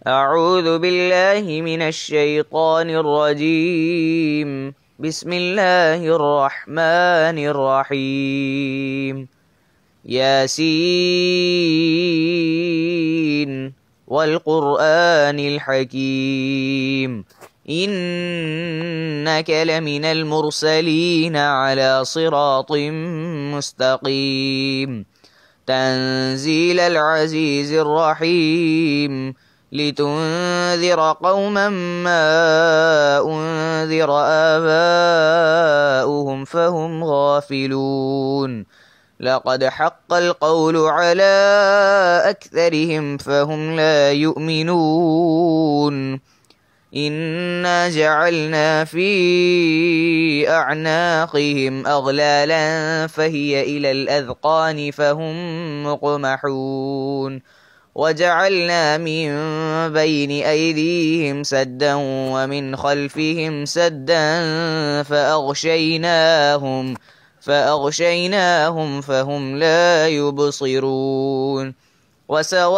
أعوذ بالله من الشيطان الرجيم. بسم الله الرحمن الرحيم. ياسين والقرآن الحكيم إنك لمن المرسلين على صراط مستقيم تنزيل العزيز الرحيم لتنذر قوما ما أنذر آباؤهم فهم غافلون لقد حق القول على أكثرهم فهم لا يؤمنون إنا جعلنا في أعناقهم أغلالا فهي إلى الأذقان فهم مقمحون وجعلنا من بين أيديهم سدا ومن خلفهم سدا فأغشيناهم فهم لا يبصرون وسواء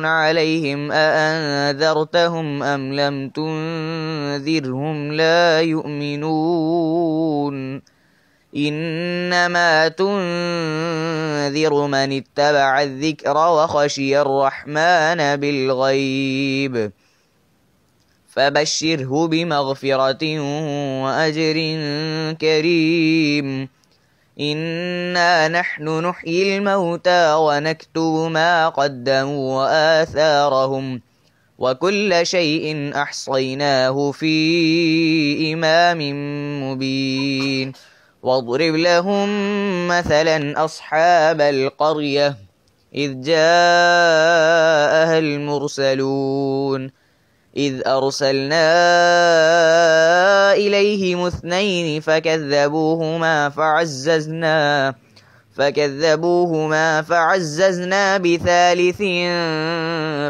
عليهم أأنذرتهم أم لم تنذرهم لا يؤمنون إنما تنذر من اتبع الذكر وخشي الرحمن بالغيب فبشره بمغفرة وأجر كريم إنا نحن نحيي الموتى ونكتب ما قدموا وآثارهم وكل شيء أحصيناه في إمام مبين واضرب لهم مثلا أصحاب القرية إذ جاءها المرسلون إذ أرسلنا إليهم اثنين فكذبوهما فعززنا بثالث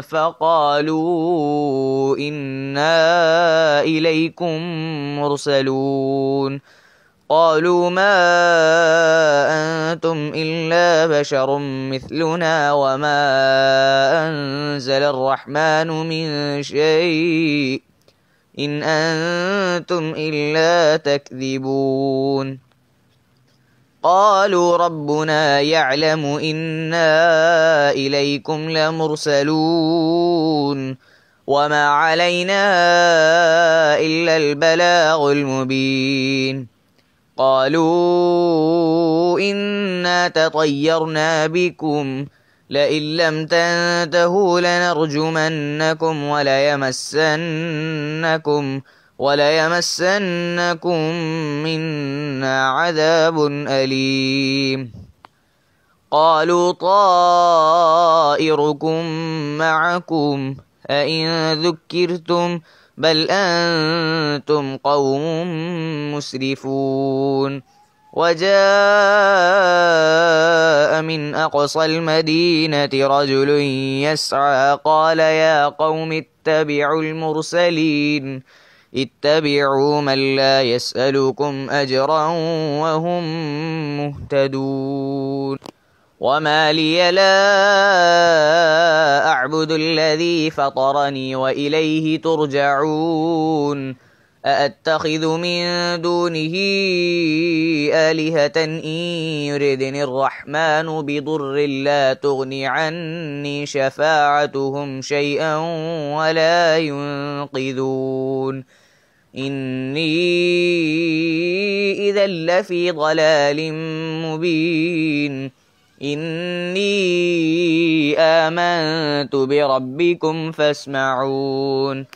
فقالوا إنا إليكم مرسلون قالوا ما أنتم إلا بشر مثلنا وما أنزل الرحمن من شيء إن أنتم إلا تكذبون قالوا ربنا يعلم إنا إليكم لمرسلون وما علينا إلا البلاغ المبين قالوا إنا تطيرنا بكم لئن لم تنتهوا لنرجمنكم وليمسنكم منا عذاب أليم قالوا طائركم معكم أئن ذكرتم بل أنتم قوم مسرفون وجاء من أقصى المدينة رجل يسعى قال يا قوم اتبعوا المرسلين اتبعوا من لا يسألكم أجرا وهم مهتدون وما لي لا أعبد الذي فطرني وإليه ترجعون أأتخذ من دونه آلهة إن يردني الرحمن بضر لا تغن عني شفاعتهم شيئا ولا ينقذون إني إذا لفي ضلال مبين إني آمنت بربكم فاسمعون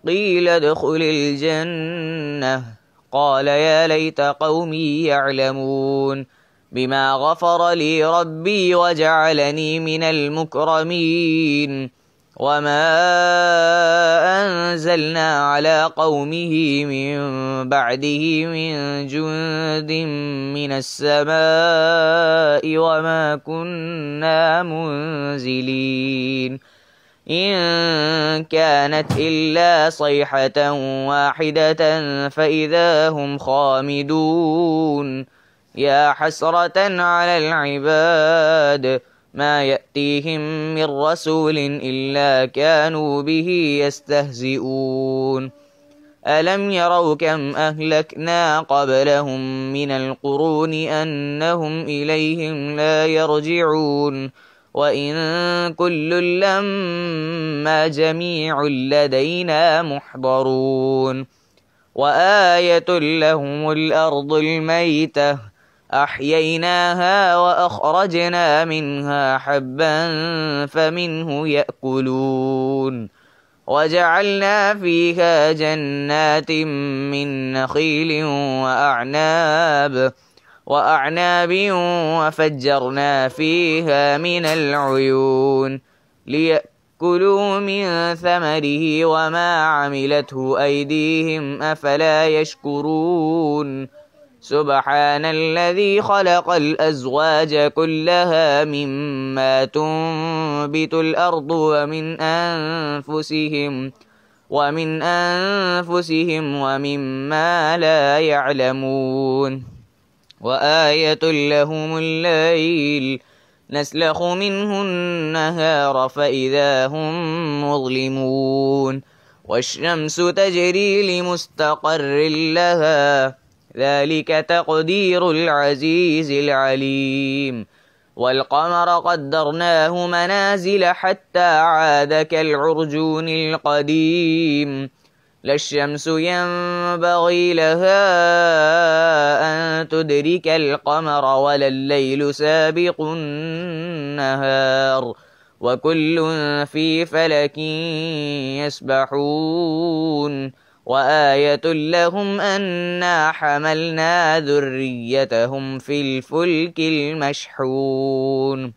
قيل ادخل الجنة قال يا ليت قومي يعلمون بما غفر لي ربي وجعلني من المكرمين وما أنزلنا على قومه من بعده من جند من السماء وما كنا منزلين إن كانت إلا صيحة واحدة فإذا هم خامدون يا حسرة على العباد ما يأتيهم من رسول إلا كانوا به يستهزئون ألم يروا كم أهلكنا قبلهم من القرون أنهم إليهم لا يرجعون وإن كل لما جميع لدينا محضرون وآية لهم الأرض الميتة أحييناها وأخرجنا منها حبا فمنه يأكلون وجعلنا فيها جنات من نخيل وأعناب وفجرنا فيها من العيون ليأكلوا من ثمره وما عملته أيديهم أفلا يشكرون سبحان الذي خلق الأزواج كلها مما تنبت الأرض ومن أنفسهم ومما لا يعلمون وآية لهم الليل نسلخ منه النهار فإذا هم مظلمون والشمس تجري لمستقر لها ذلك تقدير العزيز العليم والقمر قدرناه منازل حتى عاد كالعرجون القديم لا الشمس ينبغي لها أن تدرك القمر ولا الليل سابق النهار وكل في فلك يسبحون وآية لهم أنا حملنا ذريتهم في الفلك المشحون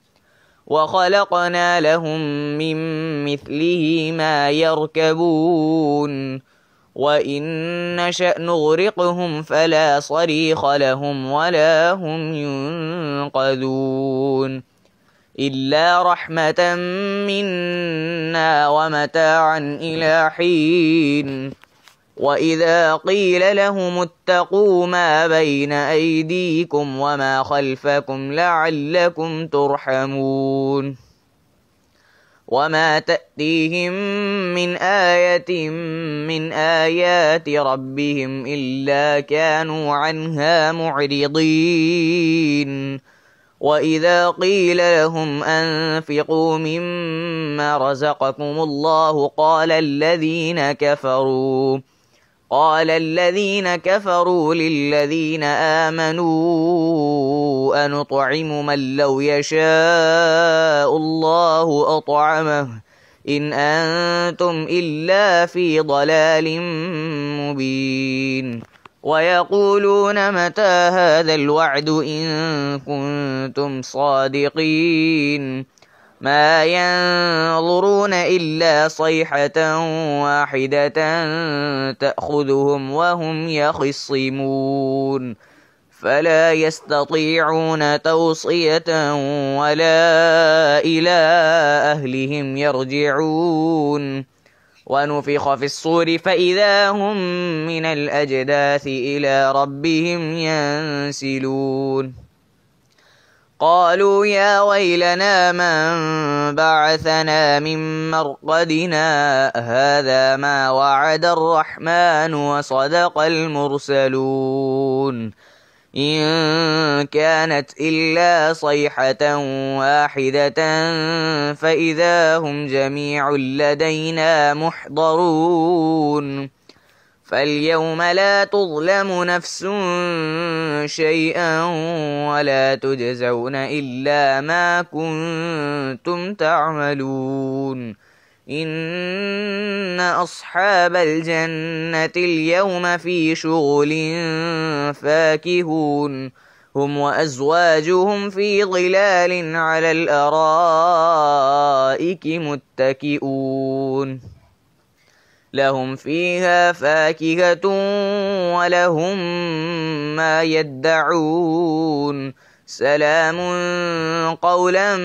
وخلقنا لهم من مثله ما يركبون وإن نشأ نغرقهم فلا صريخ لهم ولا هم ينقذون إلا رحمة منا ومتاعا إلى حين وإذا قيل لهم اتقوا ما بين أيديكم وما خلفكم لعلكم ترحمون وما تأتيهم من آية من آيات ربهم إلا كانوا عنها معرضين وإذا قيل لهم أنفقوا مما رزقكم الله قال الذين كفروا للذين آمنوا أنطعم من لو يشاء الله أطعمه إن أنتم إلا في ضلال مبين ويقولون متى هذا الوعد إن كنتم صادقين ما ينظرون إلا صيحة واحدة تأخذهم وهم يخصمون فلا يستطيعون توصية ولا إلى أهلهم يرجعون ونفخ في الصور فإذا هم من الأجداث إلى ربهم ينسلون قالوا يا ويلنا من بعثنا من مرقدنا هذا ما وعد الرحمن وصدق المرسلون إن كانت إلا صيحة واحدة فإذا هم جميع لدينا محضرون فاليوم لا تظلم نفس شيئا ولا تجزون إلا ما كنتم تعملون إن أصحاب الجنة اليوم في شغل فاكهون هم وأزواجهم في ظلال على الأرائك متكئون لهم فيها فاكهة ولهم ما يدعون سلام قولا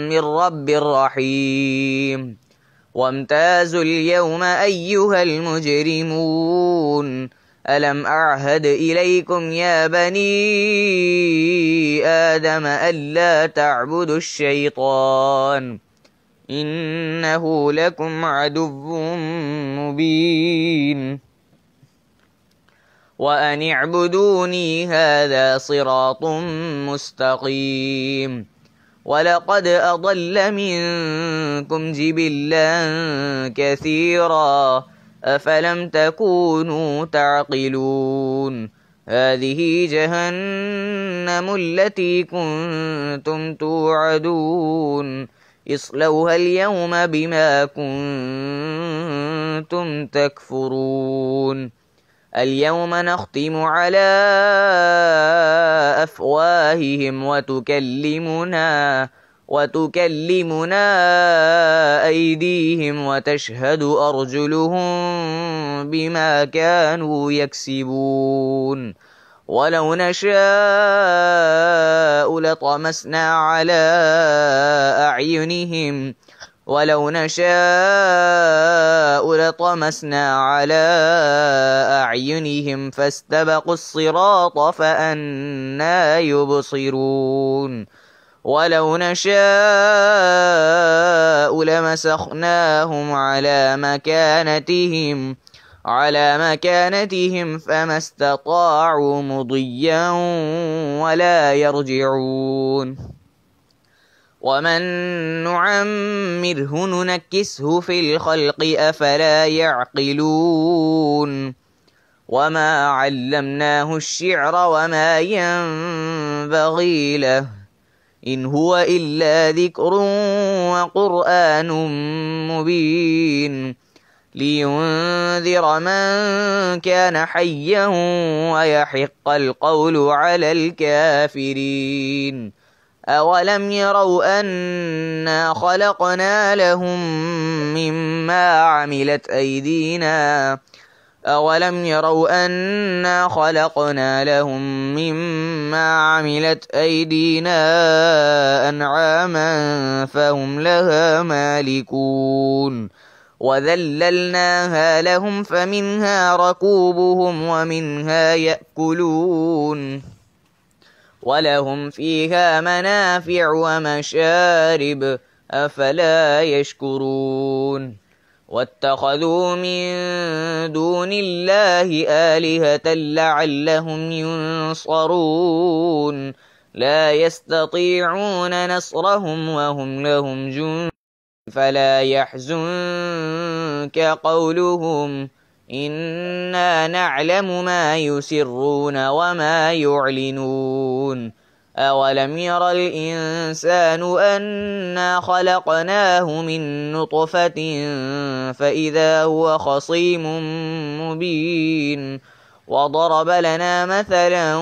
من رب رحيم وامتازوا اليوم أيها المجرمون ألم أعهد إليكم يا بني آدم ألا تعبدوا الشيطان إنه لكم عدو مبين وأن اعبدوني هذا صراط مستقيم ولقد أضل منكم جبلا كثيرا أفلم تكونوا تعقلون هذه جهنم التي كنتم توعدون اصلوها اليوم بما كنتم تكفرون اليوم نختم على أفواههم وتكلمنا أيديهم وتشهد أرجلهم بما كانوا يكسبون ولو نشاء لطمسنا على أعينهم فاستبقوا الصراط فأنى يبصرون ولو نشاء لمسخناهم على مكانتهم فما استطاعوا مضيا ولا يرجعون ومن نعمره ننكسه في الخلق أفلا يعقلون وما علمناه الشعر وما ينبغي له إن هو إلا ذكر وقرآن مبين لينذر من كان حيا ويحق القول على الكافرين أولم يروا أنا خلقنا لهم مما عملت أيدينا أنعاما فهم لها مالكون وذللناها لهم فمنها ركوبهم ومنها يأكلون ولهم فيها منافع ومشارب أفلا يشكرون واتخذوا من دون الله آلهة لعلهم ينصرون لا يستطيعون نصرهم وهم لهم جند فلا يحزنك قولهم إنا نعلم ما يسرون وما يعلنون أولم ير الإنسان أنا خلقناه من نطفة فإذا هو خصيم مبين وضرب لنا مثلا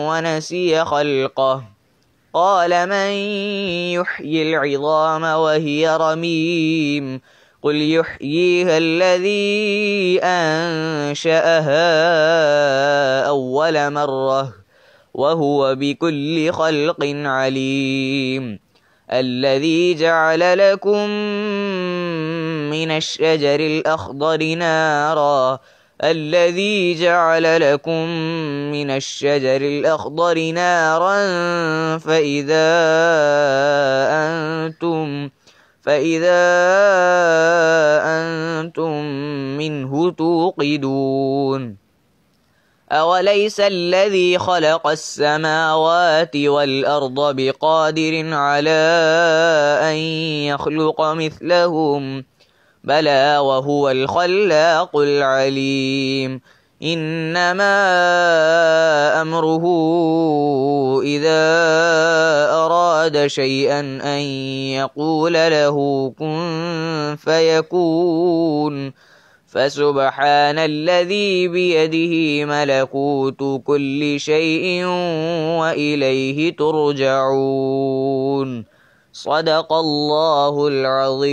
ونسي خلقه قال من يحيي العظام وهي رميم قل يحييها الذي أنشأها أول مرة وهو بكل خلق عليم الذي جعل لكم من الشجر الأخضر نارا فإذا أنتم منه توقدون أوليس الذي خلق السماوات والأرض بقادر على أن يخلق مثلهم بلى وهو الخلاق العليم إنما أمره إذا أراد شيئا أن يقول له كن فيكون فسبحان الذي بيده ملكوت كل شيء وإليه ترجعون صدق الله العظيم.